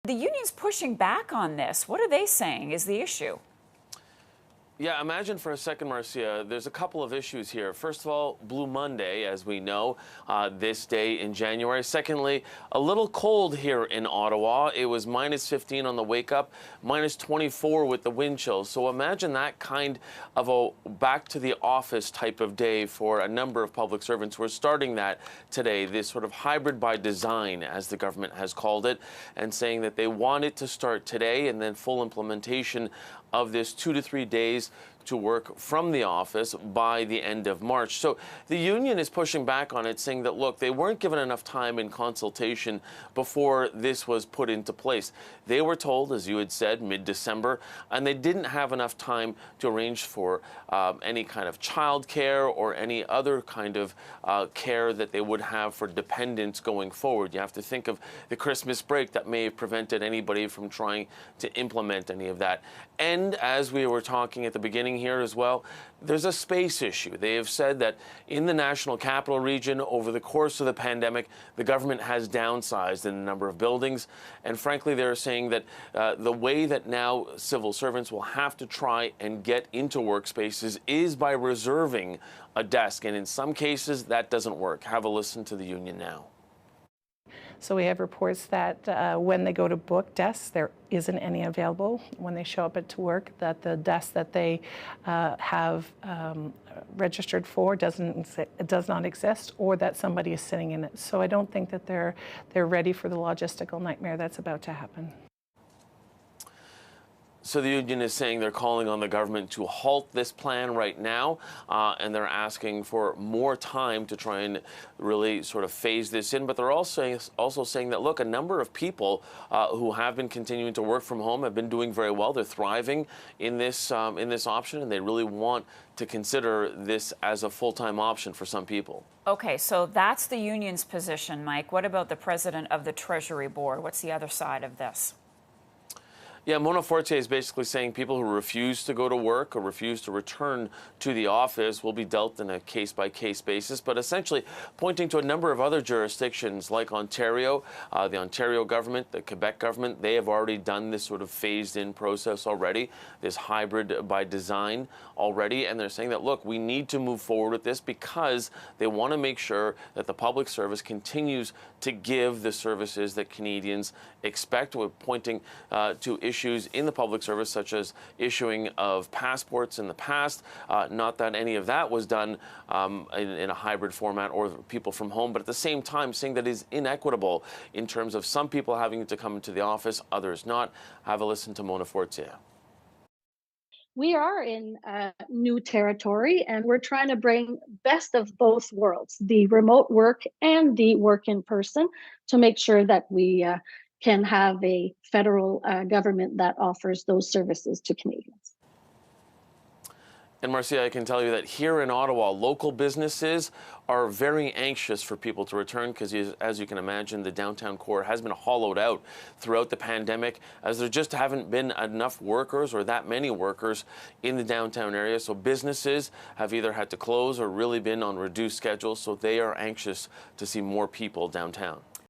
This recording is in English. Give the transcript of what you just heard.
The union's pushing back on this. What are they saying is the issue? Yeah, imagine for a second, Marcia, there's a couple of issues here. First of all, Blue Monday, as we know, this day in January. Secondly, a little cold here in Ottawa. It was minus 15 on the wake up, minus 24 with the wind chills. So imagine that kind of a back to the office type of day for a number of public servants. We're starting that today, this sort of hybrid by design, as the government has called it, and saying that they want it to start today and then full implementation of this 2 to 3 days to work from the office by the end of March. So the union is pushing back on it, saying that, look, they weren't given enough time in consultation before this was put into place. They were told, as you had said, mid-December, and they didn't have enough time to arrange for any kind of child care or any other kind of care that they would have for dependents going forward. You have to think of the Christmas break that may have prevented anybody from trying to implement any of that. And as we were talking at the beginning here as well, there's a space issue. They have said that in the National Capital Region, over the course of the pandemic, the government has downsized in the number of buildings. And frankly, they're saying that the way that now civil servants will have to try and get into workspaces is by reserving a desk. And in some cases, that doesn't work. Have a listen to the union now. So we have reports that when they go to book desks, there isn't any available. When they show up to work, that the desk that they have registered for does not exist, or that somebody is sitting in it. So I don't think that they're ready for the logistical nightmare that's about to happen. So the union is saying they're calling on the government to halt this plan right now, and they're asking for more time to try and really sort of phase this in. But they're also saying that, look, a number of people who have been continuing to work from home have been doing very well. They're thriving in this option, and they really want to consider this as a full-time option for some people. Okay, so that's the union's position, Mike. What about the president of the Treasury board? What's the other side of this? Yeah, Mona Fortier is basically saying people who refuse to go to work or refuse to return to the office will be dealt in a case-by-case basis, but essentially pointing to a number of other jurisdictions like Ontario, the Ontario government, the Quebec government. They have already done this sort of phased-in process already, this hybrid by design already, and they're saying that, look, we need to move forward with this because they want to make sure that the public service continues to give the services that Canadians expect. We're pointing to issues in the public service, such as issuing of passports in the past. Not that any of that was done in a hybrid format or people from home, but at the same time saying that it is inequitable in terms of some people having to come into the office, others not. Have a listen to Mona Fortier. We are in new territory, and we're trying to bring best of both worlds, the remote work and the work in person, to make sure that we can have a federal government that offers those services to Canadians. And Marcia, I can tell you that here in Ottawa, local businesses are very anxious for people to return because, as you can imagine, the downtown core has been hollowed out throughout the pandemic, as there just haven't been enough workers or that many workers in the downtown area. So businesses have either had to close or really been on reduced schedules, so they are anxious to see more people downtown.